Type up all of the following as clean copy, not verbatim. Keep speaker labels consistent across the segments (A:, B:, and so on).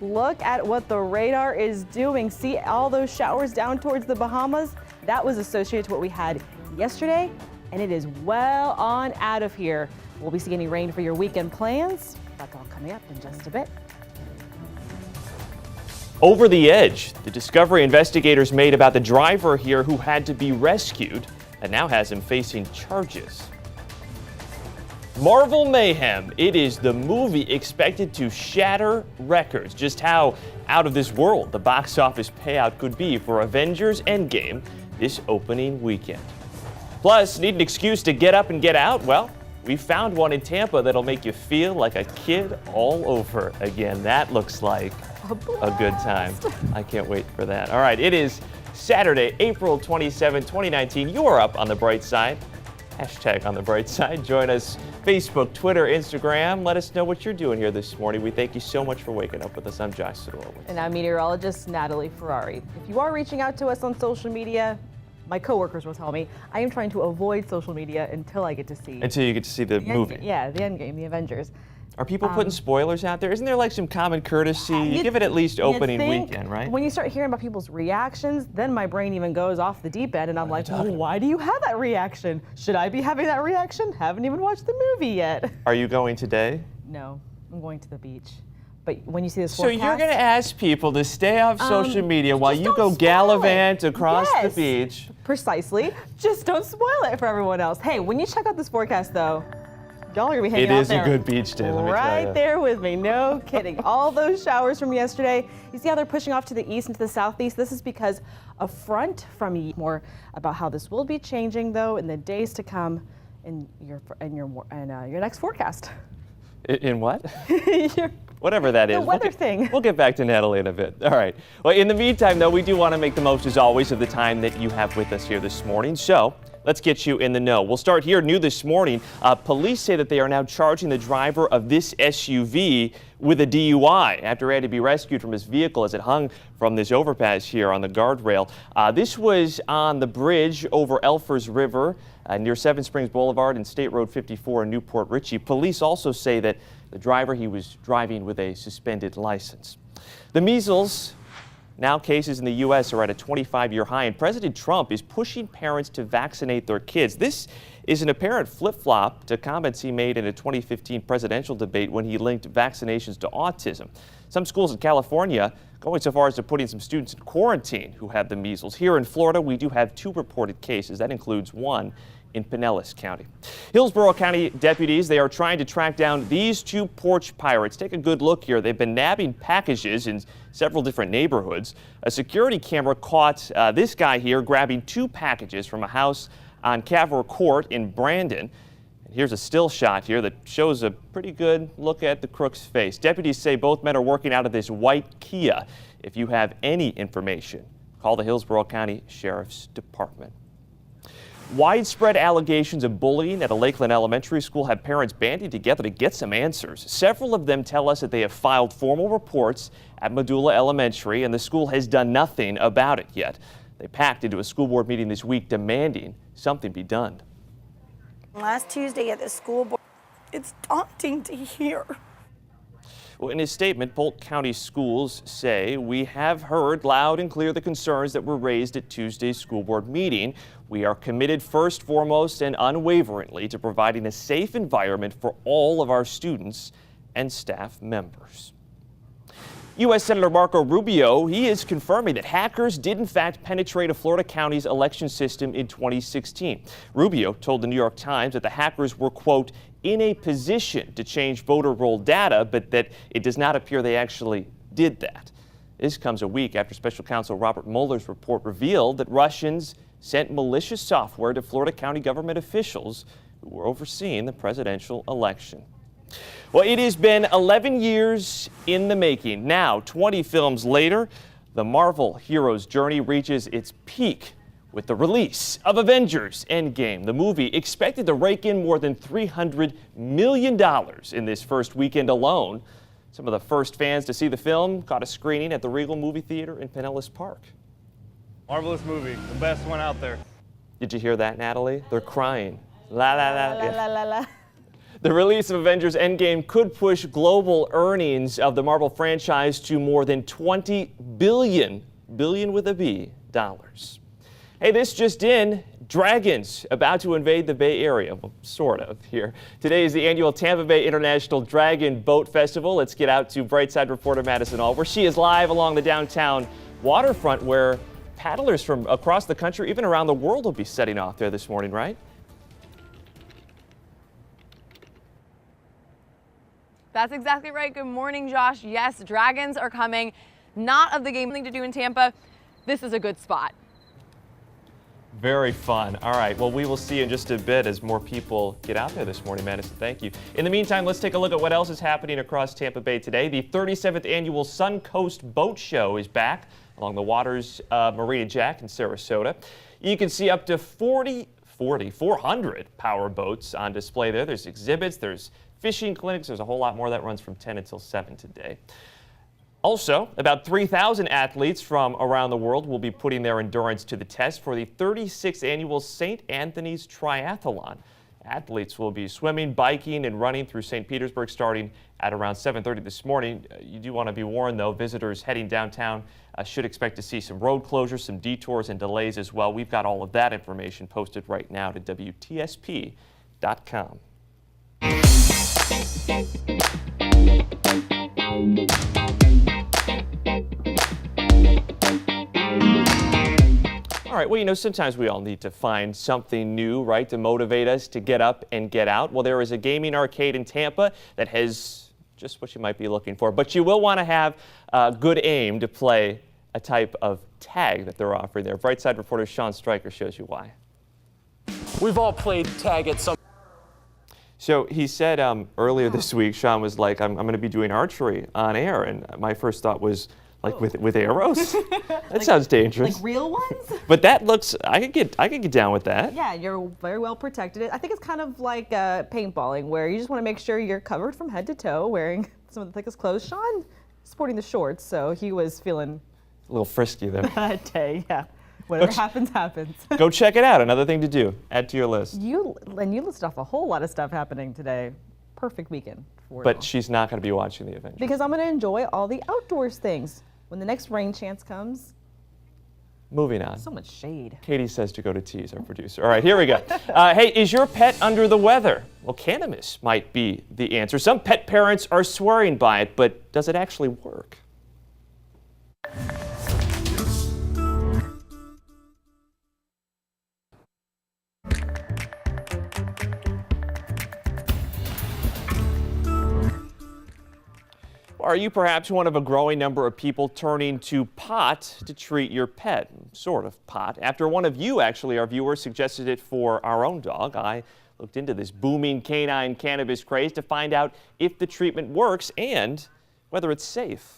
A: look at what the radar is doing. See all those showers down towards the Bahamas? That was associated to what we had yesterday, and it is well on out of here. We'll be seeing any rain for your weekend plans. That's all coming up in just a bit.
B: Over the edge, the discovery investigators made about the driver here who had to be rescued and now has him facing charges. Marvel Mayhem. It is the movie expected to shatter records. Just how out of this world the box office payout could be for Avengers Endgame this opening weekend. Plus, need an excuse to get up and get out? Well, we found one in Tampa that'll make you feel like a kid all over again. That looks like a good time. I can't wait for that. All right, it is Saturday, April 27, 2019. You are up on the bright side. Hashtag on the bright side. Join us Facebook, Twitter, Instagram. Let us know what you're doing here this morning. We thank you so much for waking up with us. I'm Josh Sidorowicz.
A: And I'm meteorologist Natalie Ferrari. If you are reaching out to us on social media, my coworkers will tell me I am trying to avoid social media until I get to see.
B: Until you get to see the movie.
A: Yeah, the Endgame, the Avengers.
B: Are people putting spoilers out there? Isn't there like some common courtesy? You give it at least opening weekend, right?
A: When you start hearing about people's reactions, then my brain even goes off the deep end and I'm like, well, why do you have that reaction? Should I be having that reaction? Haven't even watched the movie yet.
B: Are you going today?
A: No, I'm going to the beach. But when you see this
B: So
A: forecast,
B: you're going to ask people to stay off social media while you go gallivant across the beach.
A: Precisely. Just don't spoil it for everyone else. Hey, when you check out this forecast though, y'all are gonna be hanging out
B: It is
A: there.
B: a good beach day, let me tell you.
A: Right there with me, no kidding. All those showers from yesterday, you see how they're pushing off to the east and to the southeast? This is because a front from more about how this will be changing though in the days to come in your next forecast.
B: In what? Whatever that is.
A: The weather thing.
B: We'll get back to Natalie in a bit. All right. Well, in the meantime, though, we do want to make the most, as always, of the time that you have with us here this morning. So let's get you in the know. We'll start here new this morning. Police say that they are now charging the driver of this SUV with a DUI after he had to be rescued from his vehicle as it hung from this overpass here on the guardrail. This was on the bridge over Elfers River near Seven Springs Boulevard and State Road 54 in Newport Richey. Police also say that the driver, he was driving with a suspended license. The measles now cases in the U.S. are at a 25-year high, and President Trump is pushing parents to vaccinate their kids. This is an apparent flip-flop to comments he made in a 2015 presidential debate when he linked vaccinations to autism. Some schools in California going so far as to putting some students in quarantine who have the measles. Here in Florida, we do have 2 reported cases. That includes one in Pinellas County. Hillsborough County deputies, they are trying to track down these 2 porch pirates. Take a good look here. They've been nabbing packages in several different neighborhoods. A security camera caught this guy here grabbing 2 packages from a house on Cavor Court in Brandon. And here's a still shot here that shows a pretty good look at the crook's face. Deputies say both men are working out of this white Kia. If you have any information, call the Hillsborough County Sheriff's Department. Widespread allegations of bullying at a Lakeland elementary school have parents banding together to get some answers. Several of them tell us that they have filed formal reports at Medulla Elementary, and the school has done nothing about it yet. They packed into a school board meeting this week demanding something be done.
C: Last Tuesday at the school board, it's daunting to hear.
B: Well, in his statement, Polk County Schools say, we have heard loud and clear the concerns that were raised at Tuesday's school board meeting. We are committed first, foremost, and unwaveringly to providing a safe environment for all of our students and staff members. U.S. Senator Marco Rubio, he is confirming that hackers did in fact penetrate a Florida county's election system in 2016. Rubio told the New York Times that the hackers were, quote, in a position to change voter roll data, but that it does not appear they actually did that. This comes a week after Special Counsel Robert Mueller's report revealed that Russians sent malicious software to Florida county government officials who were overseeing the presidential election. Well, it has been 11 years in the making. Now, 20 films later, the Marvel hero's journey reaches its peak with the release of Avengers Endgame. The movie expected to rake in more than $300 million in this first weekend alone. Some of the first fans to see the film caught a screening at the Regal Movie Theater in Pinellas Park.
D: Marvelous movie, the best one out there.
B: Did you hear that, Natalie? They're crying. La, la, la.
A: La, la, la, la.
B: The release of Avengers Endgame could push global earnings of the Marvel franchise to more than $20 billion with a B, dollars. Hey, this just in, dragons about to invade the Bay Area. Well, sort of here. Today is the annual Tampa Bay International Dragon Boat Festival. Let's get out to Brightside reporter Madison All, where she is live along the downtown waterfront, where paddlers from across the country, even around the world, will be setting off there this morning, right?
E: That's exactly right. Good morning, Josh. Yes, dragons are coming. Not of the game thing to do in Tampa. This is a good spot.
B: Very fun. All right, well, we will see you in just a bit as more people get out there this morning, Madison. Thank you. In the meantime, let's take a look at what else is happening across Tampa Bay today. The 37th annual Suncoast Boat Show is back along the waters of Marina Jack in Sarasota. You can see up to 400 power boats on display there. There's exhibits, there's fishing clinics, there's a whole lot more that runs from 10 until 7 today. Also, about 3,000 athletes from around the world will be putting their endurance to the test for the 36th annual St. Anthony's Triathlon. Athletes will be swimming, biking, and running through St. Petersburg starting at around 7:30 this morning. You do want to be warned, though, visitors heading downtown should expect to see some road closures, some detours, and delays as well. We've got all of that information posted right now to WTSP.com. All right, well, sometimes we all need to find something new, right, to motivate us to get up and get out. Well, there is a gaming arcade in Tampa that has just what you might be looking for, but you will want to have good aim to play a type of tag that they're offering there. Brightside reporter Sean Stryker shows you why.
F: We've all played tag at some.
B: So he said earlier this week, Sean was like, I'm going to be doing archery on air, and my first thought was, like with arrows? That sounds dangerous.
A: Like real ones?
B: But that looks, I could get down with that.
A: Yeah, you're very well protected. I think it's kind of like paintballing, where you just want to make sure you're covered from head to toe, wearing some of the thickest clothes. Sean sporting the shorts, so he was feeling
B: A little frisky there.
A: that day, yeah. Whatever happens, happens.
B: Go check it out. Another thing to do. Add to your list.
A: You listed off a whole lot of stuff happening today. Perfect weekend for it
B: But
A: all.
B: she's not going to be watching the Avengers.
A: Because I'm going to enjoy all the outdoors things. When the next rain chance comes,
B: Moving on.
A: so much shade.
B: Katie says to go to tease, our producer. All right, here we go. Hey, is your pet under the weather? Well, cannabis might be the answer. Some pet parents are swearing by it, but does it actually work? Are you perhaps one of a growing number of people turning to pot to treat your pet? Sort of pot. After one of you, actually, our viewers, suggested it for our own dog, I looked into this booming canine cannabis craze to find out if the treatment works and whether it's safe.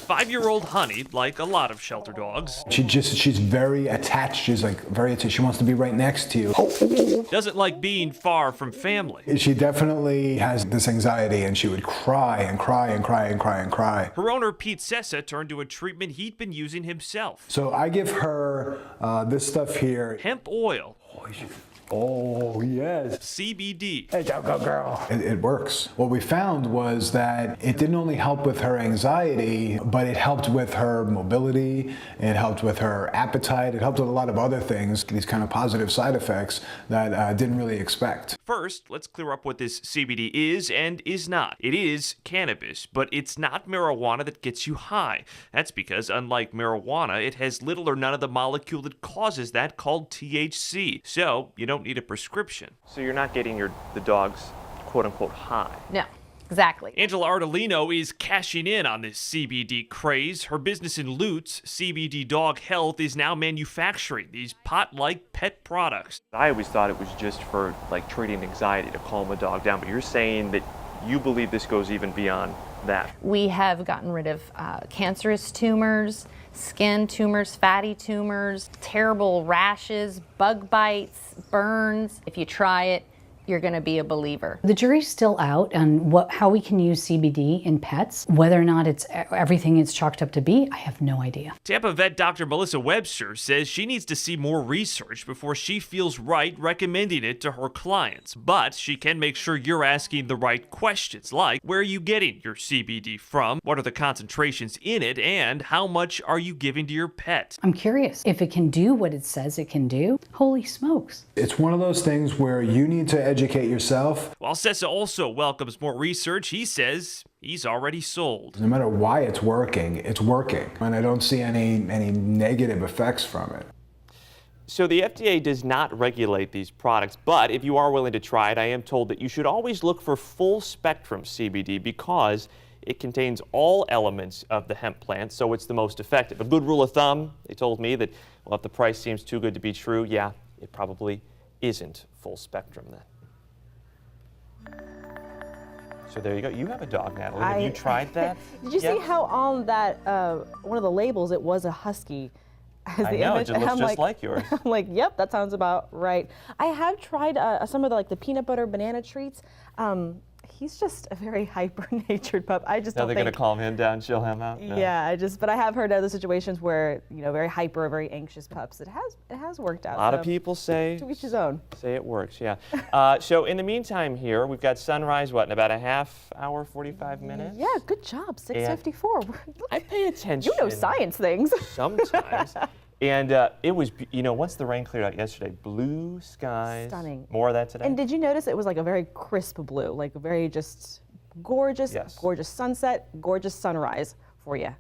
G: 5-year-old Honey, like a lot of shelter dogs,
H: She's very attached. She's like very attached. She wants to be right next to you.
G: doesn't like being far from family.
H: She definitely has this anxiety, and she would cry and cry and cry and cry and cry.
G: Her owner, Pete Sessa, turned to a treatment he'd been using himself.
H: So I give her this stuff here.
G: Hemp oil,
H: Oh, yes.
G: CBD.
H: Hey, go girl. It works. What we found was that it didn't only help with her anxiety, but it helped with her mobility, it helped with her appetite, it helped with a lot of other things, these kind of positive side effects that I didn't really expect.
G: First, let's clear up what this CBD is and is not. It is cannabis, but it's not marijuana that gets you high. That's because, unlike marijuana, it has little or none of the molecule that causes that, called THC. So, you don't need a prescription.
B: So you're not getting the dog's quote-unquote high.
E: No, exactly.
G: Angela Ardolino is cashing in on this CBD craze. Her business in Lutz, CBD Dog Health, is now manufacturing these pot-like pet products.
B: I always thought it was just for like treating anxiety to calm a dog down, but you're saying that you believe this goes even beyond that.
I: We have gotten rid of cancerous tumors, skin tumors, fatty tumors, terrible rashes, bug bites, burns. If you try it, you're going to be a believer.
J: The jury's still out on how we can use CBD in pets. Whether or not it's everything it's chalked up to be, I have no idea.
G: Tampa vet Dr. Melissa Webster says she needs to see more research before she feels right recommending it to her clients. But she can make sure you're asking the right questions, like where are you getting your CBD from, what are the concentrations in it, and how much are you giving to your pet?
J: I'm curious if it can do what it says it can do. Holy smokes.
H: It's one of those things where you need to educate yourself.
G: While Sessa also welcomes more research, he says he's already sold.
H: No matter why it's working, and I don't see any negative effects from it.
B: So the FDA does not regulate these products, but if you are willing to try it, I am told that you should always look for full spectrum CBD because it contains all elements of the hemp plant, so it's the most effective. A good rule of thumb, they told me that, well, if the price seems too good to be true, yeah, it probably isn't full spectrum then. So there you go. You have a dog, Natalie. Have you tried that?
A: Did you see how on that one of the labels it was a husky as
B: I
A: the
B: know,
A: image?
B: it looks
A: I'm
B: just like yours.
A: I'm like, yep, that sounds about right. I have tried some of the peanut butter banana treats. He's just a very hyper-natured pup. I just
B: Now
A: don't
B: they're
A: think.
B: going to calm him down, chill him out? No.
A: Yeah, but I have heard other situations where, very hyper, very anxious pups. It has worked out.
B: A lot of people say
A: To each his own.
B: Say it works, yeah. So in the meantime here, we've got sunrise, in about a half hour, 45 minutes?
A: Yeah, good job, 6:54.
B: I pay attention.
A: You know science things.
B: Sometimes. And it was, once the rain cleared out yesterday, blue skies.
A: Stunning.
B: More of that today?
A: And did you notice it was like a very crisp blue, like a very just gorgeous, gorgeous sunset, gorgeous sunrise for you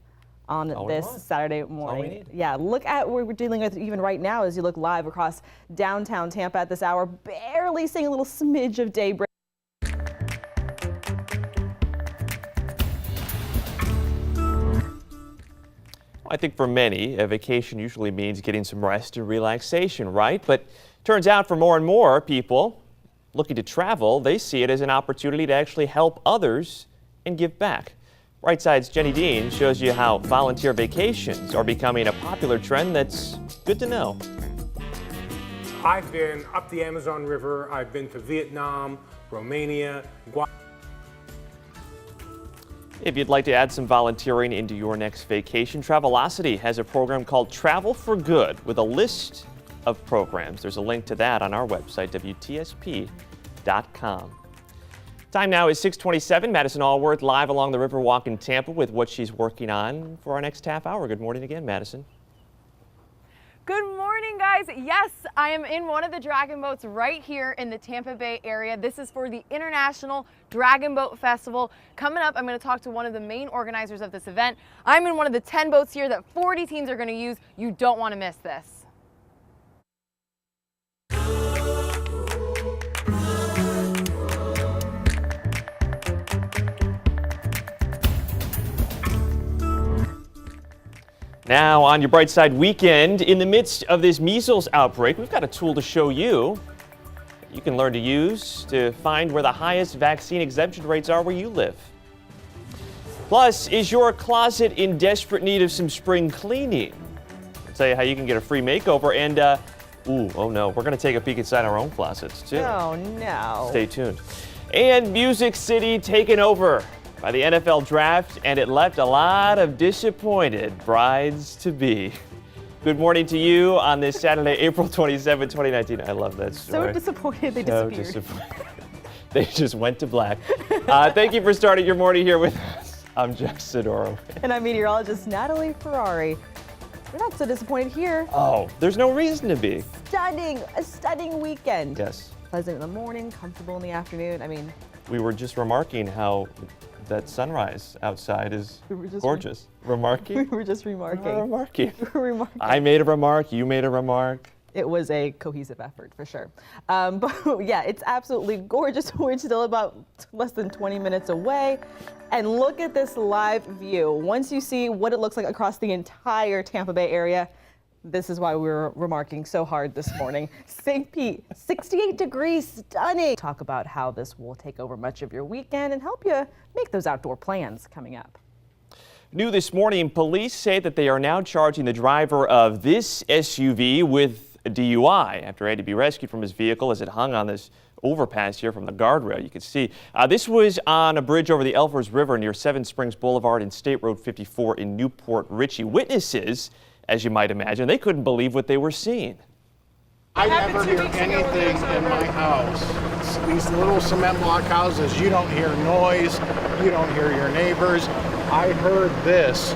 A: on this Saturday morning. Yeah, look at what we're dealing with even right now as you look live across downtown Tampa at this hour, barely seeing a little smidge of daybreak.
B: I think for many, a vacation usually means getting some rest and relaxation, right? But turns out for more and more people looking to travel, they see it as an opportunity to actually help others and give back. Right Side's Jenny Dean shows you how volunteer vacations are becoming a popular trend that's good to know.
K: I've been up the Amazon River, I've been to Vietnam, Romania, Guatemala.
B: If you'd like to add some volunteering into your next vacation, Travelocity has a program called Travel for Good with a list of programs. There's a link to that on our website, WTSP.com. Time now is 6:27. Madison Allworth live along the Riverwalk in Tampa with what she's working on for our next half hour. Good morning again, Madison.
E: Good morning, guys. Yes, I am in one of the dragon boats right here in the Tampa Bay area. This is for the International Dragon Boat Festival. Coming up, I'm going to talk to one of the main organizers of this event. I'm in one of the 10 boats here that 40 teams are going to use. You don't want to miss this.
B: Now on your Bright Side weekend, in the midst of this measles outbreak, we've got a tool to show you that you can learn to use to find where the highest vaccine exemption rates are where you live. Plus, is your closet in desperate need of some spring cleaning? I'll tell you how you can get a free makeover and, oh no, we're gonna take a peek inside our own closets too.
A: Oh no.
B: Stay tuned. And Music City taken over by the NFL draft, and it left a lot of disappointed brides-to-be. Good morning to you on this Saturday, April 27, 2019. I love that story.
A: So disappointed they
B: So
A: disappeared.
B: disappointed. They just went to black. Thank you for starting your morning here with us. I'm Jeff Sidoro.
A: And I'm meteorologist Natalie Ferrari. We're not so disappointed here.
B: Oh, there's no reason to be.
A: A stunning weekend.
B: Yes.
A: Pleasant in the morning, comfortable in the afternoon. I mean,
B: We were just remarking how that sunrise outside is
A: just
B: gorgeous. Remarking?
A: we were just remarking.
B: Remarking.
A: Remarking.
B: I made a remark, you made a remark.
A: It was a cohesive effort for sure. But yeah, it's absolutely gorgeous. We're still about less than 20 minutes away. And look at this live view. Once you see what it looks like across the entire Tampa Bay area, this is why we were remarking so hard this morning. St. Pete, 68 degrees, stunning. Talk about how this will take over much of your weekend and help you make those outdoor plans coming up.
B: New this morning, police say that they are now charging the driver of this SUV with with a DUI after he had to be rescued from his vehicle as it hung on this overpass here from the guardrail. You can see this was on a bridge over the Elvers River near Seven Springs Boulevard and State Road 54 in Newport Richey. Witnesses, as you might imagine, they couldn't believe what they were seeing.
L: I never hear anything in my house. It's these little cement block houses, you don't hear noise, you don't hear your neighbors. I heard this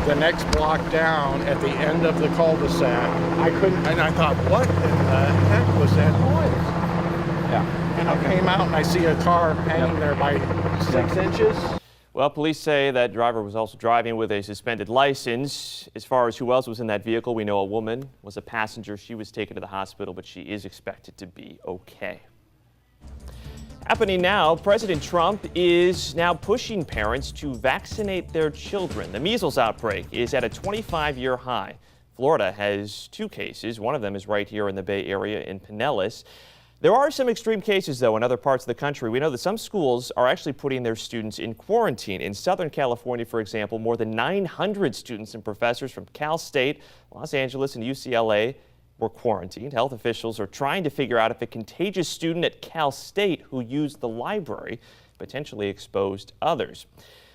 L: the next block down at the end of the cul-de-sac. I couldn't, and I thought, what in the heck was that noise? Yeah. And I came out and I see a car hanging there by 6 inches.
B: Well, police say that driver was also driving with a suspended license. As far as who else was in that vehicle, we know a woman was a passenger. She was taken to the hospital, but she is expected to be okay. Happening now, President Trump is now pushing parents to vaccinate their children. The measles outbreak is at a 25-year high. Florida has 2 cases. One of them is right here in the Bay Area in Pinellas. There are some extreme cases, though, in other parts of the country. We know that some schools are actually putting their students in quarantine. In Southern California, for example, more than 900 students and professors from Cal State, Los Angeles, and UCLA were quarantined. Health officials are trying to figure out if a contagious student at Cal State who used the library potentially exposed others.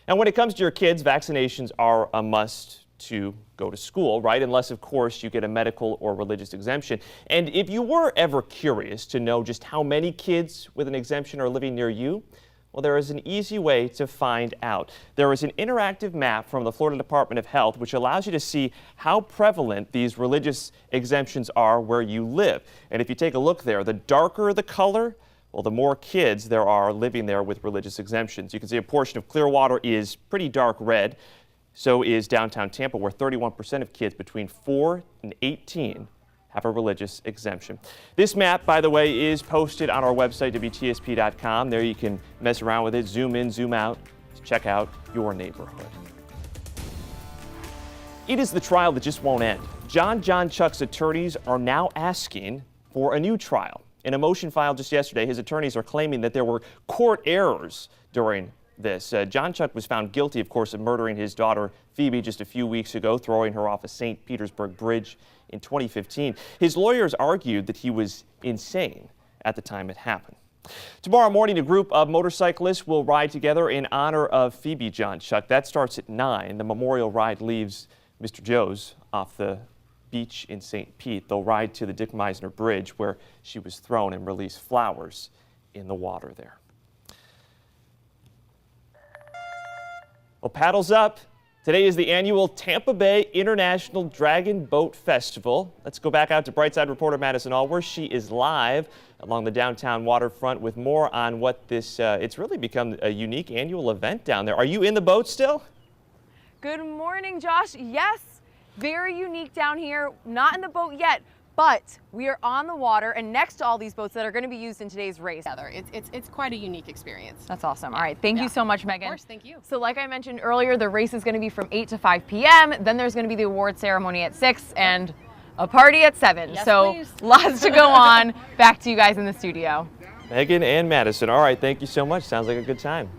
B: And when it comes to your kids, vaccinations are a must to go to school, right? Unless, of course, you get a medical or religious exemption. And if you were ever curious to know just how many kids with an exemption are living near you, well, there is an easy way to find out. There is an interactive map from the Florida Department of Health which allows you to see how prevalent these religious exemptions are where you live. And if you take a look there, the darker the color, well, the more kids there are living there with religious exemptions. You can see a portion of Clearwater is pretty dark red. So is downtown Tampa, where 31% of kids between 4 and 18 have a religious exemption. This map, by the way, is posted on our website, WTSP.com. There you can mess around with it, zoom in, zoom out, to check out your neighborhood. It is the trial that just won't end. John Chuck's attorneys are now asking for a new trial. In a motion filed just yesterday, his attorneys are claiming that there were court errors during this. John Chuck was found guilty, of course, of murdering his daughter Phoebe just a few weeks ago, throwing her off a St. Petersburg bridge in 2015. His lawyers argued that he was insane at the time it happened. Tomorrow morning, a group of motorcyclists will ride together in honor of Phoebe John Chuck. That starts at 9. The memorial ride leaves Mr. Joe's off the beach in St. Pete. They'll ride to the Dick Meisner Bridge where she was thrown and release flowers in the water there. Well, paddles up. Today is the annual Tampa Bay International Dragon Boat Festival. Let's go back out to Brightside reporter Madison Allworth. She is live along the downtown waterfront with more on what this, it's really become a unique annual event down there. Are you in the boat still?
E: Good morning, Josh. Yes, very unique down here. Not in the boat yet, but we are on the water and next to all these boats that are going to be used in today's race.
M: It's quite a unique experience.
E: That's awesome. All right, thank you so much, Megan.
M: Of course, thank you.
E: So like I mentioned earlier, the race is going to be from 8 to 5 p.m. Then there's going to be the award ceremony at 6 and a party at 7.
M: Yes,
E: so
M: please.
E: Lots to go on. Back to you guys in the studio.
B: Megan and Madison. All right, thank you so much. Sounds like a good time.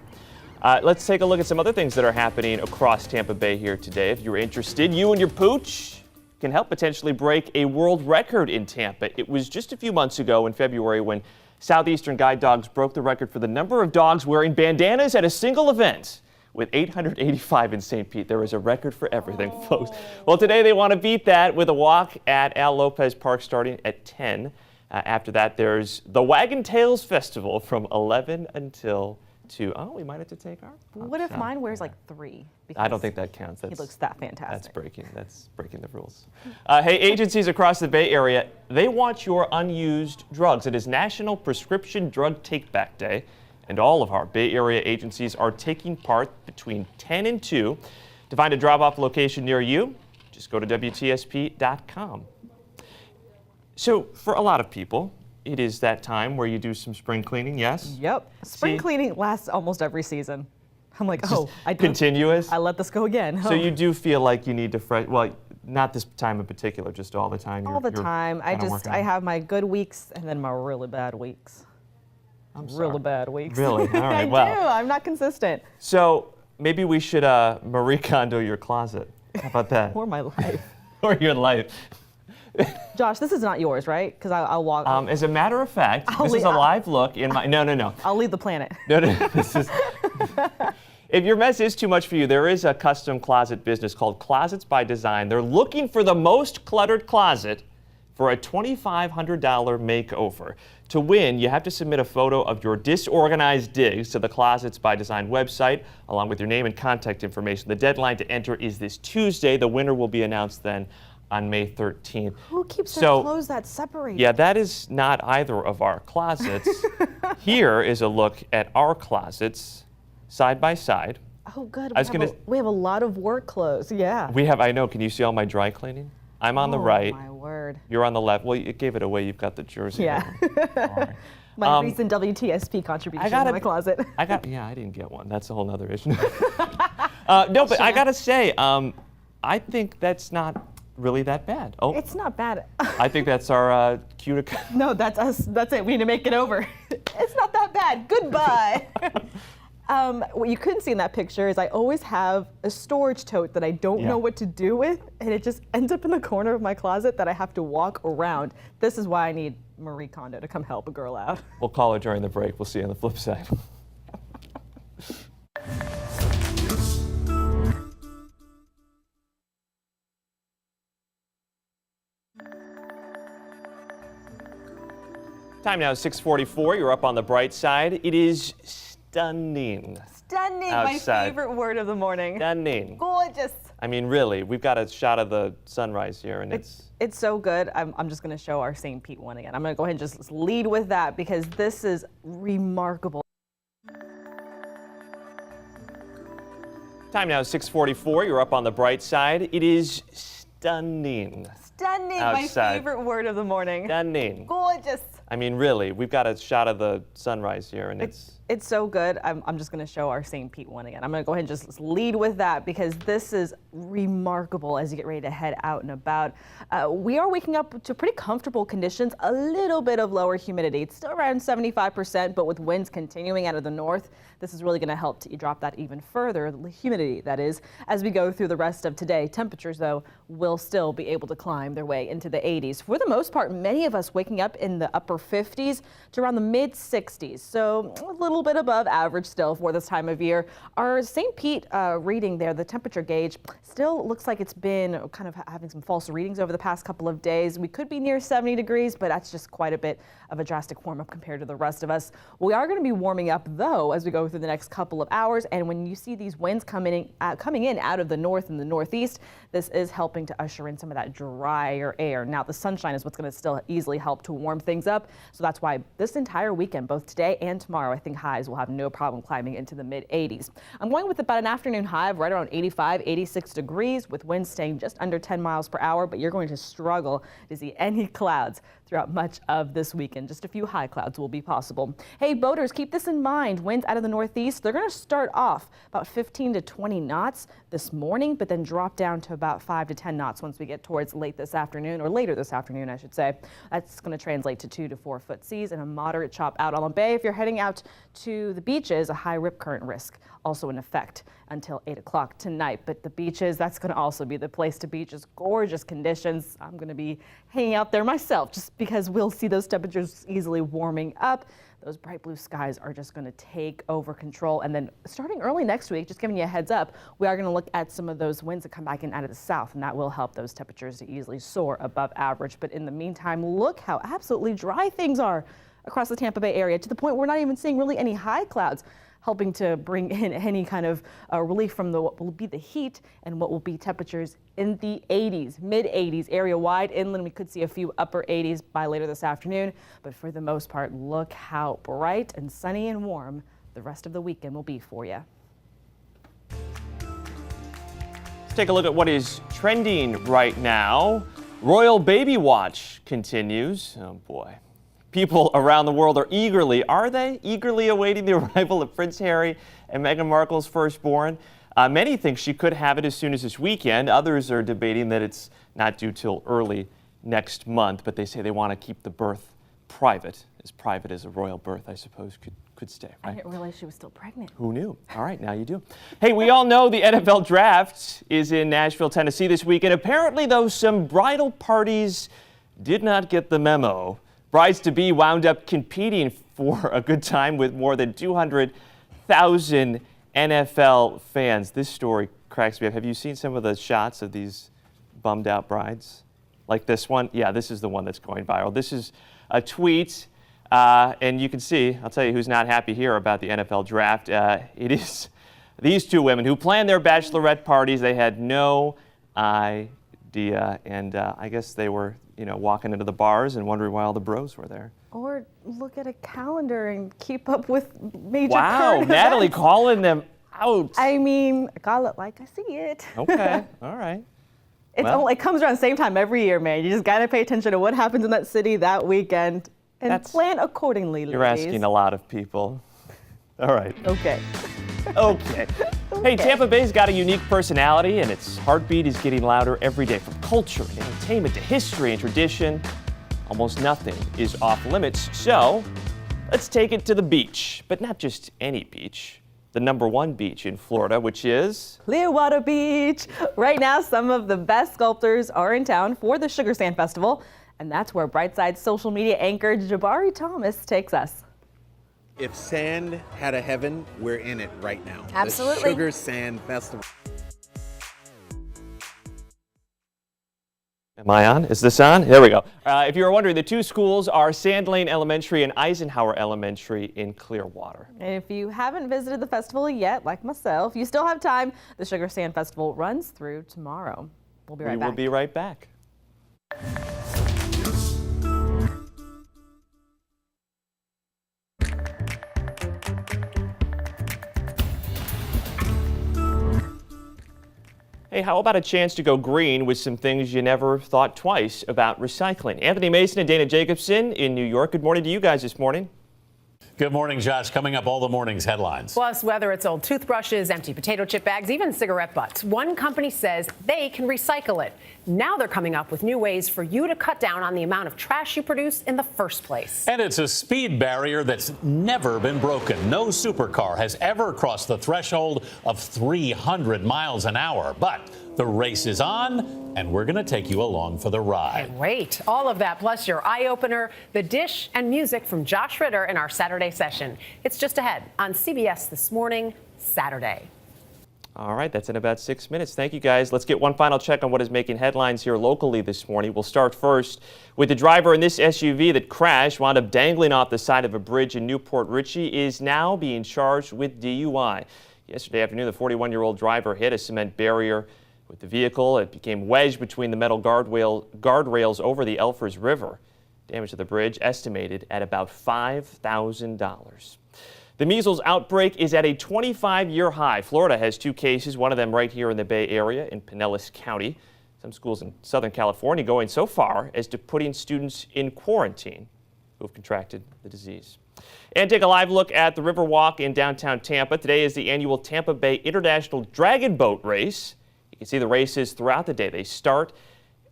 B: Let's take a look at some other things that are happening across Tampa Bay here today. If you're interested, you and your pooch can help potentially break a world record in Tampa. It was just a few months ago in February when Southeastern Guide Dogs broke the record for the number of dogs wearing bandanas at a single event. With 885 in St. Pete. There is a record for everything, folks. Well, today they want to beat that with a walk at Al Lopez Park starting at 10. After that, there's the Wagon Tails Festival from 11 until 2. Oh, we might have to take our
A: What if mine wears like 3?
B: I don't think that counts.
A: He looks that fantastic.
B: That's breaking the rules. Hey, agencies across the Bay Area, they want your unused drugs. It is National Prescription Drug Take-Back Day, and all of our Bay Area agencies are taking part between 10 and 2. To find a drop-off location near you, just go to WTSP.com. So, for a lot of people, it is that time where you do some spring cleaning, yes?
A: Yep. Spring cleaning lasts almost every season. I'm like, I do.
B: Continuous?
A: I let this go again.
B: So you do feel like you need to well, not this time in particular, just all the time.
A: All the time. I have my good weeks and then my really bad weeks. Really bad weeks.
B: Really? All right,
A: I do. I'm not consistent.
B: So maybe we should Marie Kondo your closet. How about that?
A: Or my life.
B: Or your life.
A: Josh, this is not yours, right? Because I'll walk.
B: As a matter of fact, this is a live look in my. No.
A: I'll leave the planet.
B: No. This is. If your mess is too much for you, there is a custom closet business called Closets by Design. They're looking for the most cluttered closet for a $2,500 makeover. To win, you have to submit a photo of your disorganized digs to the Closets by Design website, along with your name and contact information. The deadline to enter is this Tuesday. The winner will be announced then on May 13th.
A: Who keeps their clothes that separated?
B: Yeah, that is not either of our closets. Here is a look at our closets side by side.
A: Oh, good.
B: I was
A: We have a lot of work clothes. Yeah.
B: I know. Can you see all my dry cleaning? I'm on the right.
A: Oh, my word.
B: You're on the left. Well, you gave it away. You've got the jersey.
A: Yeah.
B: Right.
A: My recent WTSP contribution in my closet.
B: I didn't get one. That's a whole nother issue. No, but I gotta say, I think that's not really that bad. Oh,
A: it's not bad.
B: I think that's our cue to.
A: No, that's us. That's it. We need to make it over. It's not that bad. Goodbye. What you couldn't see in that picture is I always have a storage tote that I don't know what to do with, and it just ends up in the corner of my closet that I have to walk around. This is why I need Marie Kondo to come help a girl out.
B: We'll call her during the break. We'll see you on the flip side. Time now is 6:44. You're up on the bright side. It is stunning.
A: Stunning,
B: outside.
A: my favorite word of the morning.
B: Stunning.
A: Gorgeous.
B: I mean, really, we've got a shot of the sunrise here, and
A: It's so good. I'm just going to show our St. Pete one again. I'm going to go ahead and just lead with that because this is remarkable.
B: Time now is 6:44. You're up on the bright side. It is stunning.
A: Stunning,
B: outside.
A: my favorite word of the morning.
B: Stunning.
A: Gorgeous.
B: I mean, really, we've got a shot of the sunrise here, and
A: It's so good. I'm just going to show our St. Pete one again. I'm going to go ahead and just lead with that because this is remarkable as you get ready to head out and about. We are waking up to pretty comfortable conditions, a little bit of lower humidity. It's still around 75%, but with winds continuing out of the north, this is really going to help to drop that even further, the humidity, that is, as we go through the rest of today. Temperatures, though, will still be able to climb their way into the 80s. For the most part, many of us waking up in the upper 50s to around the mid 60s. So a little bit above average still for this time of year. Our St. Pete reading there, the temperature gauge, still looks like it's been kind of having some false readings over the past couple of days. We could be near 70 degrees, but that's just quite a bit of a drastic warm up compared to the rest of us. We are going to be warming up, though, as we go through the next couple of hours. And when you see these winds coming in out of the north and the northeast, this is helping to usher in some of that drier air. Now, the sunshine is what's going to still easily help to warm things up. So that's why this entire weekend, both today and tomorrow, I think highs will have no problem climbing into the mid 80s. I'm going with about an afternoon high of right around 85, 86 degrees with winds staying just under 10 miles per hour, but you're going to struggle to see any clouds throughout much of this weekend. Just a few high clouds will be possible. Hey, boaters, keep this in mind. Winds out of the northeast, they're going to start off about 15 to 20 knots this morning, but then drop down to about 5 to 10 knots once we get towards late this afternoon, or later this afternoon, I should say. That's going to translate to 2 to 4 foot seas and a moderate chop out on the bay. If you're heading out to the beaches, a high rip current risk also in effect until 8 o'clock tonight. But the beaches, that's going to also be the place to be. Just gorgeous conditions. I'm going to be hanging out there myself just because we'll see those temperatures easily warming up. Those bright blue skies are just going to take over control. And then starting early next week, just giving you a heads up, we are going to look at some of those winds that come back in out of the south, and that will help those temperatures to easily soar above average. But in the meantime, look how absolutely dry things are across the Tampa Bay area, to the point we're not even seeing really any high clouds, helping to bring in any kind of relief from what will be the heat and what will be temperatures in the 80s, mid 80s, area wide. Inland, we could see a few upper 80s by later this afternoon. But for the most part, look how bright and sunny and warm the rest of the weekend will be for you.
B: Let's take a look at what is trending right now. Royal Baby Watch continues. Oh boy. People around the world are eagerly awaiting the arrival of Prince Harry and Meghan Markle's firstborn. Many think she could have it as soon as this weekend. Others are debating that it's not due till early next month, but they say they want to keep the birth private as a royal birth, I suppose, could stay, right?
A: I didn't realize she was still pregnant.
B: Who knew? All right, now you do. Hey, we all know the NFL Draft is in Nashville, Tennessee this weekend. Apparently, though, some bridal parties did not get the memo. Brides-to-be wound up competing for a good time with more than 200,000 NFL fans. This story cracks me up. Have you seen some of the shots of these bummed out brides? Like this one? Yeah, this is the one that's going viral. This is a tweet, and you can see, I'll tell you who's not happy here about the NFL draft. It is these two women who planned their bachelorette parties. They had no idea, and I guess they were, walking into the bars and wondering why all the bros were there.
A: Or look at a calendar and keep up with major
B: Wow,
A: current
B: Natalie
A: events.
B: calling them out.
A: I mean, call it like I see it.
B: Okay, all right.
A: It comes around the same time every year, man. You just got to pay attention to what happens in that city that weekend and plan accordingly, ladies.
B: You're asking a lot of people. All right.
A: Okay.
B: Okay. Hey, Tampa Bay's got a unique personality, and its heartbeat is getting louder every day. From culture and entertainment to history and tradition, almost nothing is off limits. So let's take it to the beach, but not just any beach. The #1 beach in Florida, which is
A: Clearwater Beach. Right now, some of the best sculptors are in town for the Sugar Sand Festival, and that's where Brightside social media anchor Jabari Thomas takes us.
N: If sand had a heaven, we're in it right now.
C: Absolutely.
N: The Sugar Sand Festival.
B: Am I on? Is this on? There we go. If you were wondering, the two schools are Sand Lane Elementary and Eisenhower Elementary in Clearwater.
A: And if you haven't visited the festival yet, like myself, you still have time. The Sugar Sand Festival runs through tomorrow. We'll be right back.
B: We will be right back. Hey, how about a chance to go green with some things you never thought twice about recycling? Anthony Mason and Dana Jacobson in New York. Good morning to you guys this morning.
F: Good morning, Josh. Coming up, all the morning's headlines.
O: Plus, whether it's old toothbrushes, empty potato chip bags, even cigarette butts, one company says they can recycle it. Now they're coming up with new ways for you to cut down on the amount of trash you produce in the first place.
F: And it's a speed barrier that's never been broken. No supercar has ever crossed the threshold of 300 miles an hour. But the race is on, and we're going to take you along for the ride.
O: Can't wait. All of that, plus your eye-opener, the dish, and music from Josh Ritter in our Saturday session. It's just ahead on CBS This Morning, Saturday.
B: All right, that's in about 6 minutes. Thank you, guys. Let's get one final check on what is making headlines here locally this morning. We'll start first with the driver in this SUV that crashed, wound up dangling off the side of a bridge in Newport Richey, is now being charged with DUI. Yesterday afternoon, the 41-year-old driver hit a cement barrier with the vehicle. It became wedged between the metal guardrails over the Elfers River. Damage to the bridge estimated at about $5,000. The measles outbreak is at a 25-year high. Florida has 2 cases, one of them right here in the Bay Area in Pinellas County. Some schools in Southern California going so far as to putting students in quarantine who have contracted the disease. And take a live look at the Riverwalk in downtown Tampa. Today is the annual Tampa Bay International Dragon Boat Race. You can see the races throughout the day. They start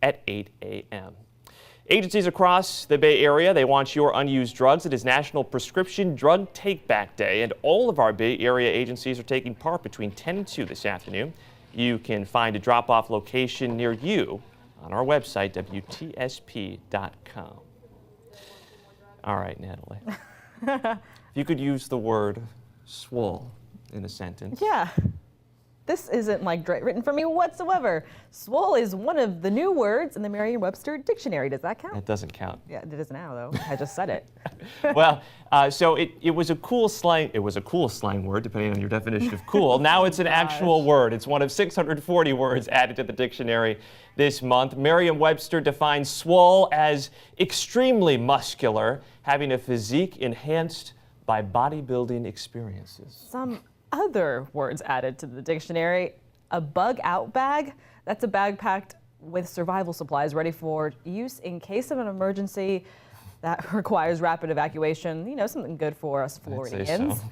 B: at 8 a.m. Agencies across the Bay Area, they want your unused drugs. It is National Prescription Drug Take-Back Day, and all of our Bay Area agencies are taking part between 10 and 2 this afternoon. You can find a drop-off location near you on our website, WTSP.com. All right, Natalie. If you could use the word swole in a sentence.
A: Yeah. This isn't like written for me whatsoever. Swole is one of the new words in the Merriam-Webster dictionary. Does that count?
B: It doesn't count.
A: Yeah, it is now, though. I just said it.
B: Well, so it was a cool slang. It was a cool slang word, depending on your definition of cool. Now it's an actual word. It's one of 640 words added to the dictionary this month. Merriam-Webster defines swole as extremely muscular, having a physique enhanced by bodybuilding experiences.
A: Some other words added to the dictionary. A bug out bag. That's a bag packed with survival supplies ready for use in case of an emergency that requires rapid evacuation. You know, something good for us Floridians.
B: So.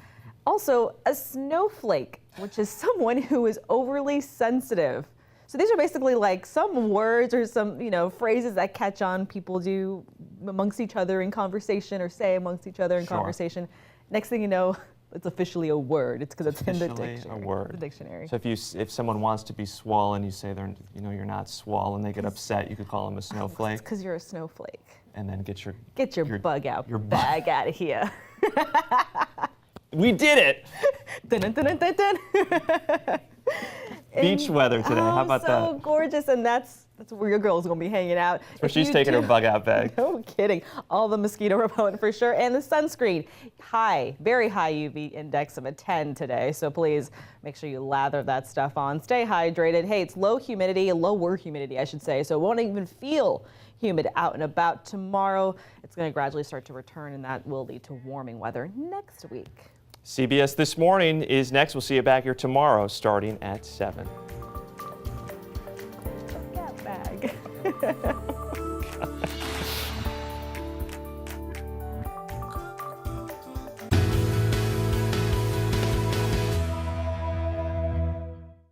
A: Also, a snowflake, which is someone who is overly sensitive. So these are basically like some words or some, phrases that catch on, people do amongst each other in conversation or say amongst each other in conversation. Next thing you know, It's officially a word. It's because it's in the
B: Officially
A: dictionary.
B: a word.
A: The dictionary.
B: So if someone wants to be swollen, you say you're not swollen, they get upset, you could call them a snowflake.
A: It's because you're a snowflake.
B: And then get your
A: bug out. Your bag out of here.
B: We did it.
A: Dun, dun, dun, dun, dun.
B: Beach weather today. How about
A: so
B: that?
A: So gorgeous, and that's where your girl's gonna be hanging out.
B: Where she's taking her bug out bag.
A: No kidding. All the mosquito repellent for sure, and the sunscreen. High, very high UV index of a 10 today. So please make sure you lather that stuff on. Stay hydrated. Hey, it's lower humidity, I should say. So it won't even feel humid out and about tomorrow. It's going to gradually start to return, and that will lead to warming weather next week.
B: CBS This Morning is next. We'll see you back here tomorrow starting at 7.
A: Cat bag.